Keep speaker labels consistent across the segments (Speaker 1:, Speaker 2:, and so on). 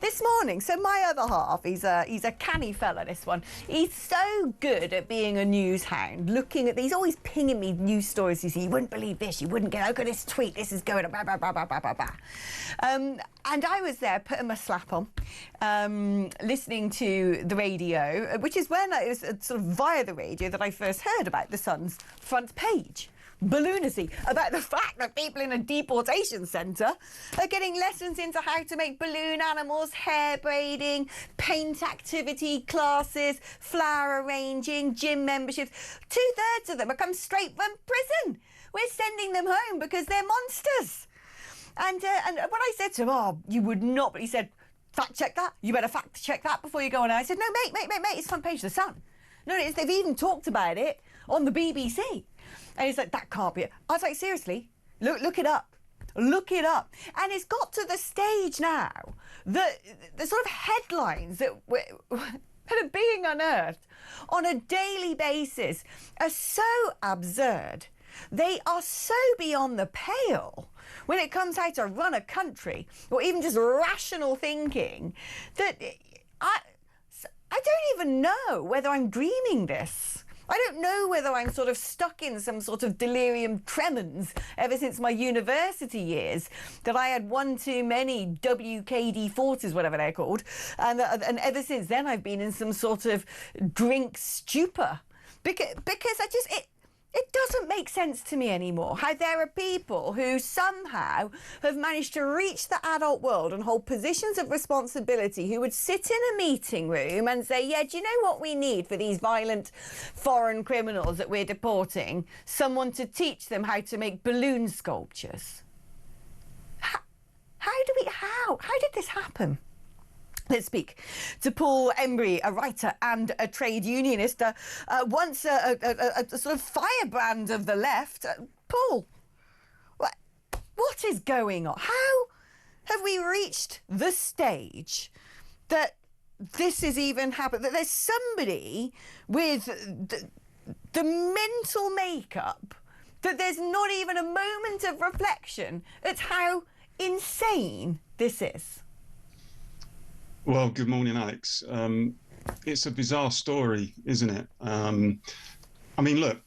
Speaker 1: this morning. So my other half, he's a canny fella, this one. He's so good at being a news hound, looking at these, always pinging me news stories. You wouldn't believe this, you wouldn't get, look at this tweet, this is going, blah, blah, blah, blah, blah, blah, blah. And I was there putting my slap on, listening to the radio, which is when it was sort of via the radio that I first heard about the Sun's front page. Balloonacy, about the fact that people in a deportation centre are getting lessons into how to make balloon animals, hair braiding, paint activity classes, flower arranging, gym memberships. 2/3 of them are come straight from prison. We're sending them home because they're monsters. And when I said to him, oh, you would not, but he said, fact check that. You better fact check that before you go on. And I said, no, mate, it's front page of the Sun. No, they've even talked about it on the BBC. And he's like, that can't be it. I was like, seriously, look it up. Look it up. And it's got to the stage now that the sort of headlines that are being unearthed on a daily basis are so absurd. They are so beyond the pale when it comes how to run a country, or even just rational thinking, that I don't even know whether I'm dreaming this. I don't know whether I'm sort of stuck in some sort of delirium tremens ever since my university years, that I had one too many WKD-40s, whatever they're called, and ever since then I've been in some sort of drink stupor. Because it doesn't make sense to me anymore how there are people who somehow have managed to reach the adult world and hold positions of responsibility, who would sit in a meeting room and say, yeah, do you know what we need for these violent foreign criminals that we're deporting? Someone to teach them how to make balloon sculptures. How did this happen? Let's speak to Paul Embery, a writer and a trade unionist, once a sort of firebrand of the left. Paul, what is going on? How have we reached the stage that this is even happening? That there's somebody with the mental makeup, that there's not even a moment of reflection at how insane this is?
Speaker 2: Well, good morning, Alex. It's a bizarre story, isn't it? I mean, look,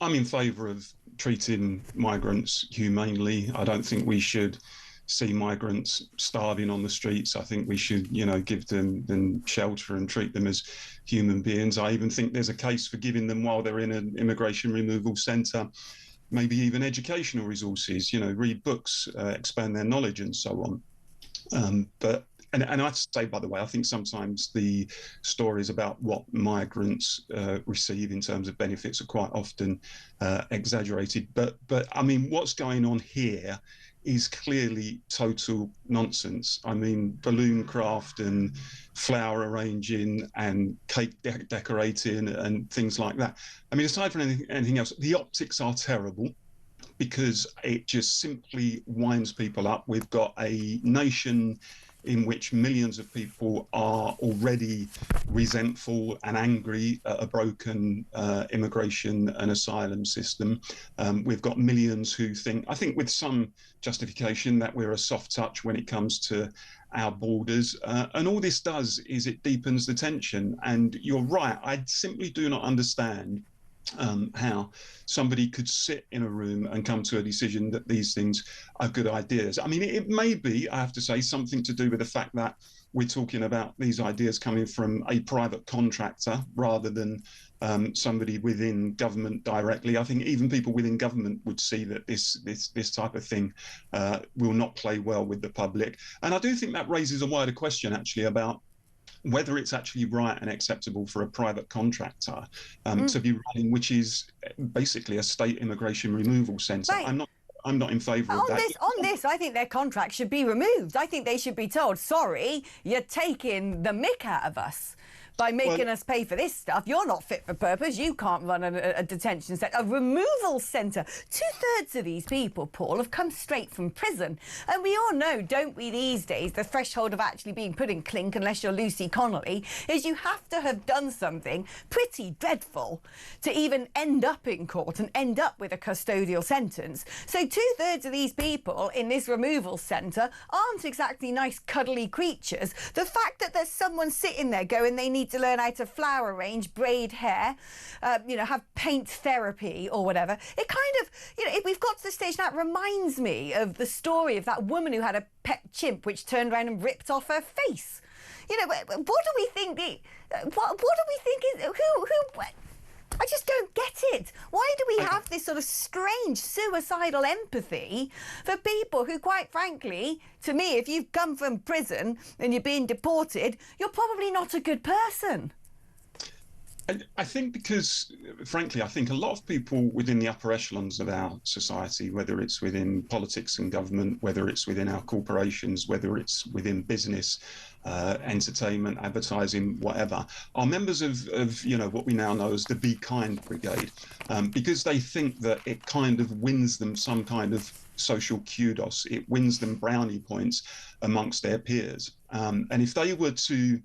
Speaker 2: I'm in favour of treating migrants humanely. I don't think we should see migrants starving on the streets. I think we should, give them shelter and treat them as human beings. I even think there's a case for giving them, while they're in an immigration removal centre, maybe even educational resources, read books, expand their knowledge and so on. And I have to say, by the way, I think sometimes the stories about what migrants receive in terms of benefits are quite often exaggerated. But I mean, what's going on here is clearly total nonsense. I mean, balloon craft and flower arranging and cake decorating and things like that. I mean, aside from anything else, the optics are terrible, because it just simply winds people up. We've got a nation in which millions of people are already resentful and angry at a broken immigration and asylum system. We've got millions who think, I think with some justification, that we're a soft touch when it comes to our borders. And all this does is it deepens the tension. And you're right, I simply do not understand how somebody could sit in a room and come to a decision that these things are good ideas. I mean, it may be, I have to say, something to do with the fact that we're talking about these ideas coming from a private contractor rather than somebody within government directly. I think even people within government would see that this type of thing will not play well with the public. And I do think that raises a wider question, actually, about whether it's actually right and acceptable for a private contractor to be running, which is basically a state immigration removal centre.
Speaker 1: Right.
Speaker 2: I'm not in favour of that.
Speaker 1: On this, I think their contract should be removed. I think they should be told, sorry, you're taking the mick out of us. by making us pay for this stuff. You're not fit for purpose. You can't run a detention centre, a removal centre. 2/3 of these people, Paul, have come straight from prison. And we all know, don't we, these days, the threshold of actually being put in clink, unless you're Lucy Connolly, is you have to have done something pretty dreadful to even end up in court and end up with a custodial sentence. So 2/3 of these people in this removal centre aren't exactly nice, cuddly creatures. The fact that there's someone sitting there going, they need to learn how to flower arrange, braid hair, have paint therapy or whatever. It kind of, if we've got to the stage now, it reminds me of the story of that woman who had a pet chimp which turned around and ripped off her face. What do we think? What do we think is who? I just don't get it. Why do we have this sort of strange suicidal empathy for people who, quite frankly, to me, if you've come from prison and you're being deported, you're probably not a good person?
Speaker 2: I think because, frankly, I think a lot of people within the upper echelons of our society, whether it's within politics and government, whether it's within our corporations, whether it's within business, entertainment, advertising, whatever, are members of what we now know as the Be Kind Brigade, because they think that it kind of wins them some kind of social kudos. It wins them brownie points amongst their peers. And if they were to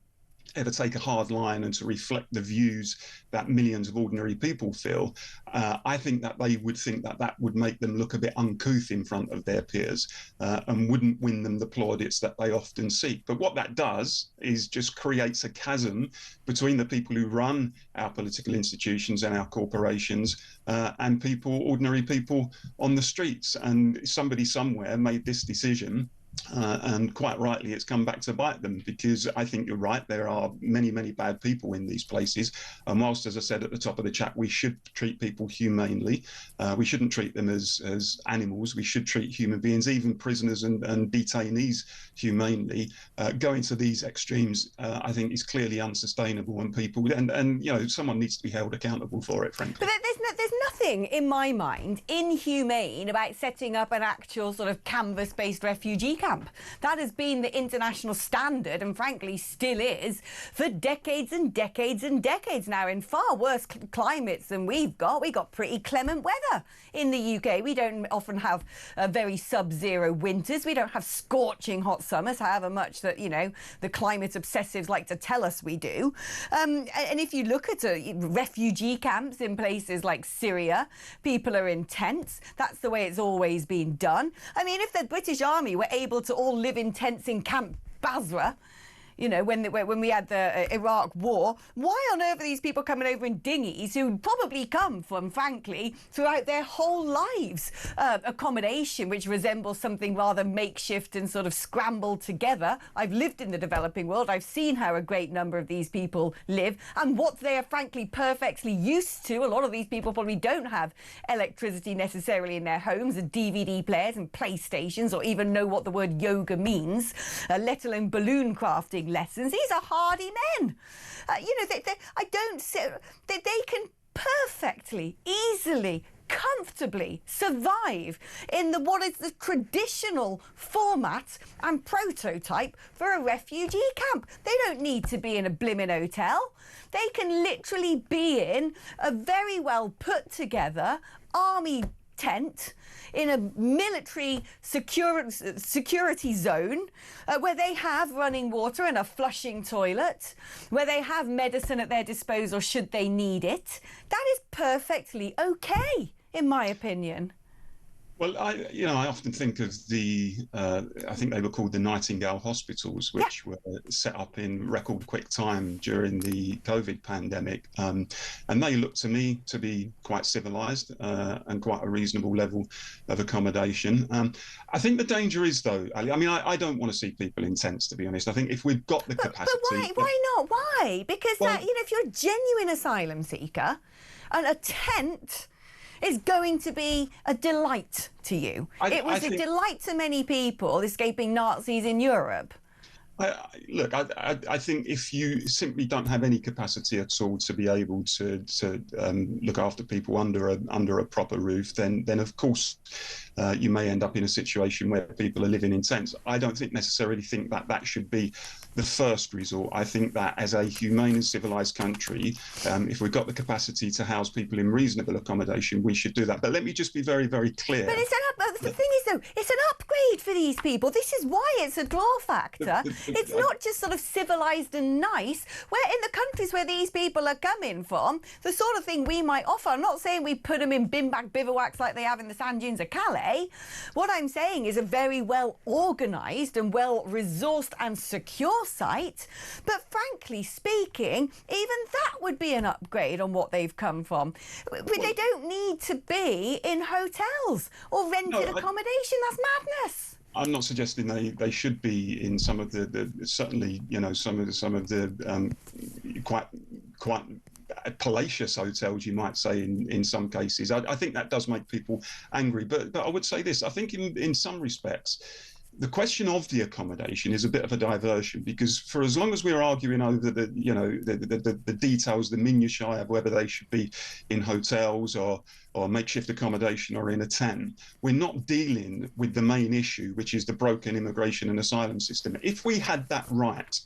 Speaker 2: ever take a hard line and to reflect the views that millions of ordinary people feel, I think that they would think that that would make them look a bit uncouth in front of their peers, and wouldn't win them the plaudits that they often seek. But what that does is just creates a chasm between the people who run our political institutions and our corporations, and ordinary people on the streets. And somebody somewhere made this decision, and quite rightly, it's come back to bite them, because I think you're right. There are many, many bad people in these places. And whilst, as I said at the top of the chat, we should treat people humanely, we shouldn't treat them as animals. We should treat human beings, even prisoners and detainees, humanely. Going to these extremes, I think, is clearly unsustainable, and people and someone needs to be held accountable for it, frankly.
Speaker 1: But there's nothing in my mind inhumane about setting up an actual sort of canvas-based refugee camp. That has been the international standard, and frankly still is, for decades and decades and decades now, in far worse climates than we've got. We've got pretty clement weather in the UK. We don't often have very sub-zero winters. We don't have scorching hot summers, however much that, the climate obsessives like to tell us we do. And if you look at refugee camps in places like Syria, people are in tents. That's the way it's always been done. I mean, if the British Army were able to all live in tents in Camp Basra, when we had the Iraq War, why on earth are these people coming over in dinghies who probably come from, frankly, throughout their whole lives, accommodation which resembles something rather makeshift and sort of scrambled together? I've lived in the developing world. I've seen how a great number of these people live and what they are, frankly, perfectly used to. A lot of these people probably don't have electricity necessarily in their homes, and DVD players and PlayStations, or even know what the word yoga means, let alone balloon crafting lessons. These are hardy men. They can perfectly, easily, comfortably survive in what is the traditional format and prototype for a refugee camp. They don't need to be in a blimmin' hotel. They can literally be in a very well put together army tent in a military security zone, where they have running water and a flushing toilet, where they have medicine at their disposal should they need it. That is perfectly okay, in my opinion.
Speaker 2: Well, I often think of I think they were called the Nightingale hospitals, which were set up in record quick time during the COVID pandemic. And they look to me to be quite civilised, and quite a reasonable level of accommodation. I think the danger is, though, Ali, I don't want to see people in tents, to be honest. I think if we've got the capacity...
Speaker 1: But why not? Why? Because, if you're a genuine asylum seeker, and a tent is going to be a delight to you. It was a delight to many people escaping Nazis in Europe.
Speaker 2: I think if you simply don't have any capacity at all to be able to look after people under a proper roof, then of course you may end up in a situation where people are living in tents. I don't necessarily think that that should be the first resort. I think that as a humane and civilized country, if we've got the capacity to house people in reasonable accommodation, we should do that. But let me just be very, very clear.
Speaker 1: But the thing is, though, it's an upgrade for these people. This is why it's a draw factor. It's not just sort of civilised and nice. Where in the countries where these people are coming from, the sort of thing we might offer, I'm not saying we put them in bin-bag bivouacs like they have in the sand dunes of Calais. What I'm saying is a very well organised and well-resourced and secure site. But frankly speaking, even that would be an upgrade on what they've come from. They don't need to be in hotels or rented accommodation. That's madness.
Speaker 2: I'm not suggesting they should be in some of the certainly, you know, some of the quite palatious hotels, you might say, in some cases. I think that does make people angry. But I would say this: I think in some respects, the question of the accommodation is a bit of a diversion, because for as long as we're arguing over the details, the minutiae of whether they should be in hotels or makeshift accommodation or in a tent, we're not dealing with the main issue, which is the broken immigration and asylum system. If we had that right,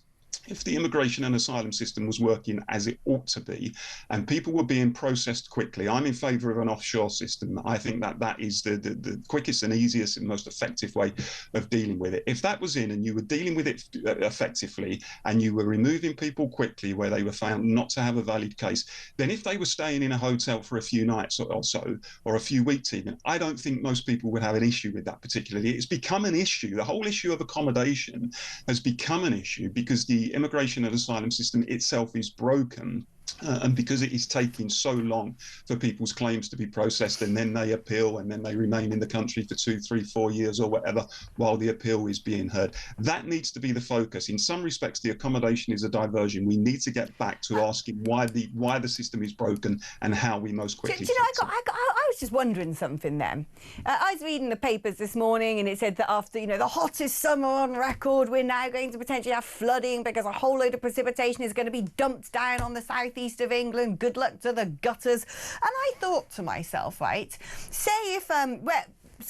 Speaker 2: if the immigration and asylum system was working as it ought to be and people were being processed quickly, I'm in favour of an offshore system. I think that is the quickest and easiest and most effective way of dealing with it. If that was in and you were dealing with it effectively and you were removing people quickly where they were found not to have a valid case, then if they were staying in a hotel for a few nights or so, or a few weeks even, I don't think most people would have an issue with that particularly. It's become an issue. The whole issue of accommodation has become an issue because the immigration and asylum system itself is broken. And because it is taking so long for people's claims to be processed, and then they appeal, and then they remain in the country for 2, 3, 4 years or whatever while the appeal is being heard. That needs to be the focus. In some respects, the accommodation is a diversion. We need to get back to asking why the system is broken and how we most quickly.
Speaker 1: Do you know, I was just wondering something then. I was reading the papers this morning, and it said that after the hottest summer on record, we're now going to potentially have flooding because a whole load of precipitation is going to be dumped down on the southeast of England. Good luck to the gutters. And I thought to myself, right, say if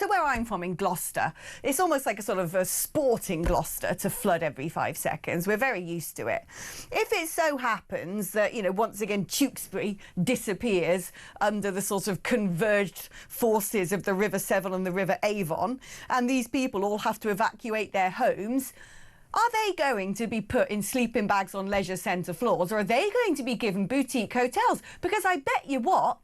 Speaker 1: where I'm from in Gloucester, it's almost like a sort of a sporting Gloucester to flood every 5 seconds. We're very used to it. If it so happens that, once again, Tewkesbury disappears under the sort of converged forces of the River Severn and the River Avon, and these people all have to evacuate their homes, are they going to be put in sleeping bags on leisure centre floors, or are they going to be given boutique hotels? Because I bet you what,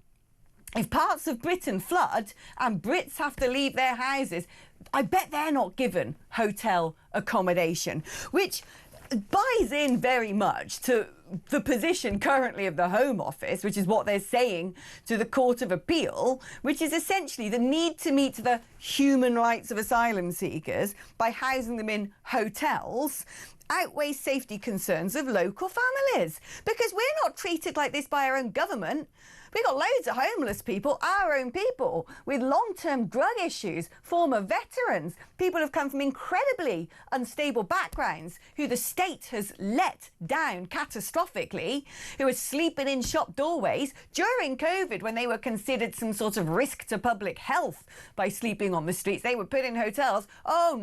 Speaker 1: if parts of Britain flood and Brits have to leave their houses, I bet they're not given hotel accommodation, which buys in very much to the position currently of the Home Office, which is what they're saying to the Court of Appeal, which is essentially the need to meet the human rights of asylum seekers by housing them in hotels outweighs safety concerns of local families. Because we're not treated like this by our own government. We've got loads of homeless people, our own people, with long-term drug issues, former veterans, people who've come from incredibly unstable backgrounds, who the state has let down catastrophically, who are sleeping in shop doorways during COVID when they were considered some sort of risk to public health by sleeping on the streets. They were put in hotels. Oh,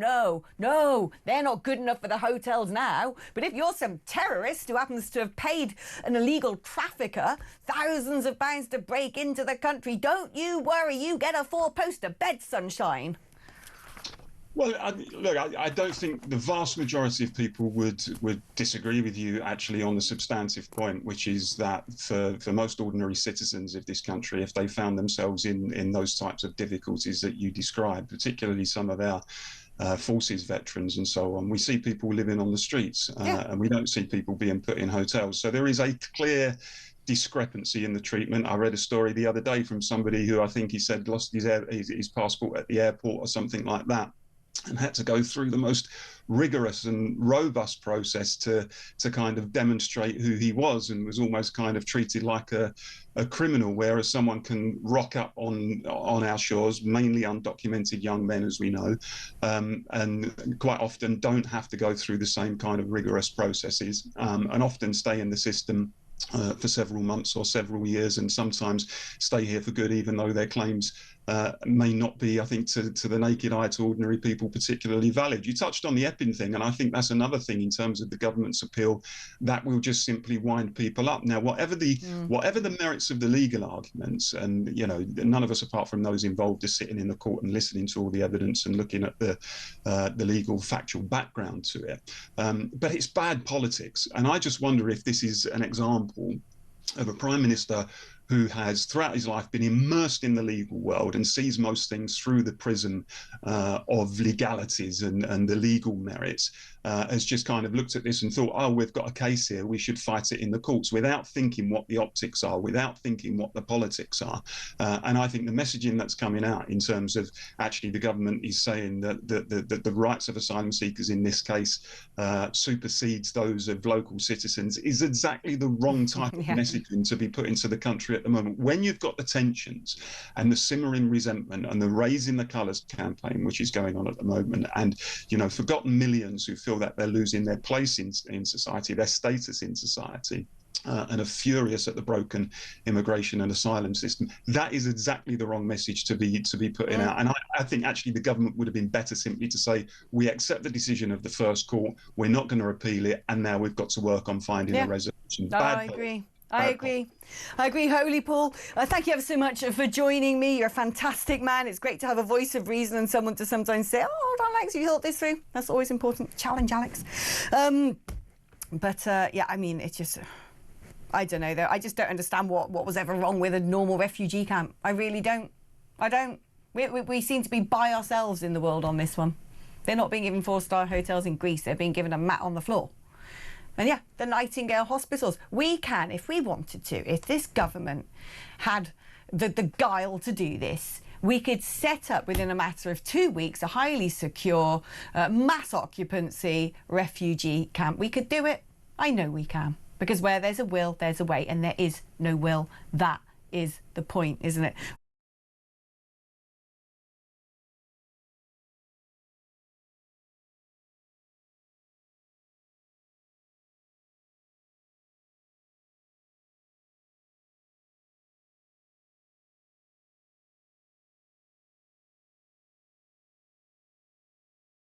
Speaker 1: no, they're not good enough for the hotels now. But if you're some terrorist who happens to have paid an illegal trafficker thousands of pounds to break into the country, don't you worry, you get a 4-poster bed, sunshine.
Speaker 2: Well, I don't think the vast majority of people would disagree with you actually on the substantive point, which is that for most ordinary citizens of this country, if they found themselves in those types of difficulties that you described, particularly some of our forces veterans and so on, we see people living on the streets, and we don't see people being put in hotels. So there is a clear discrepancy in the treatment. I read a story the other day from somebody who I think he said lost his passport at the airport or something like that, and had to go through the most rigorous and robust process to kind of demonstrate who he was, and was almost kind of treated like a criminal, whereas someone can rock up on our shores, mainly undocumented young men, as we know, and quite often don't have to go through the same kind of rigorous processes, and often stay in the system for several months or several years, and sometimes stay here for good, even though their claims may not be, I think, to the naked eye, to ordinary people, particularly valid. You touched on the Epping thing, and I think that's another thing in terms of the government's appeal that will just simply wind people up. Now, whatever the merits of the legal arguments, and none of us apart from those involved are sitting in the court and listening to all the evidence and looking at the legal factual background to it, but it's bad politics. And I just wonder if this is an example of a prime minister who has throughout his life been immersed in the legal world and sees most things through the prism of legalities and the legal merits, has just kind of looked at this and thought, oh, we've got a case here, we should fight it in the courts, without thinking what the optics are, without thinking what the politics are. And I think the messaging that's coming out in terms of actually the government is saying that the rights of asylum seekers in this case supersedes those of local citizens is exactly the wrong type of messaging to be put into the country at the moment. When you've got the tensions and the simmering resentment and the raising the colours campaign, which is going on at the moment, and forgotten millions who feel that they're losing their place in society, their status in society, and are furious at the broken immigration and asylum system, that is exactly the wrong message to be putting out. And I think actually the government would have been better simply to say, we accept the decision of the first court, we're not going to appeal it, and now we've got to work on finding a resolution.
Speaker 1: I agree wholly, Paul. Thank you ever so much for joining me. You're a fantastic man. It's great to have a voice of reason and someone to sometimes say, oh, Alex, you thought this through. That's always important. Challenge, Alex. Yeah, I mean, it's just, I don't know, though. I just don't understand what was ever wrong with a normal refugee camp. I really don't. I don't. We seem to be by ourselves in the world on this one. They're not being given 4-star hotels in Greece. They're being given a mat on the floor. And yeah, the Nightingale hospitals. We can, if we wanted to, if this government had the guile to do this, we could set up within a matter of 2 weeks a highly secure, mass occupancy refugee camp. We could do it. I know we can. Because where there's a will, there's a way. And there is no will. That is the point, isn't it?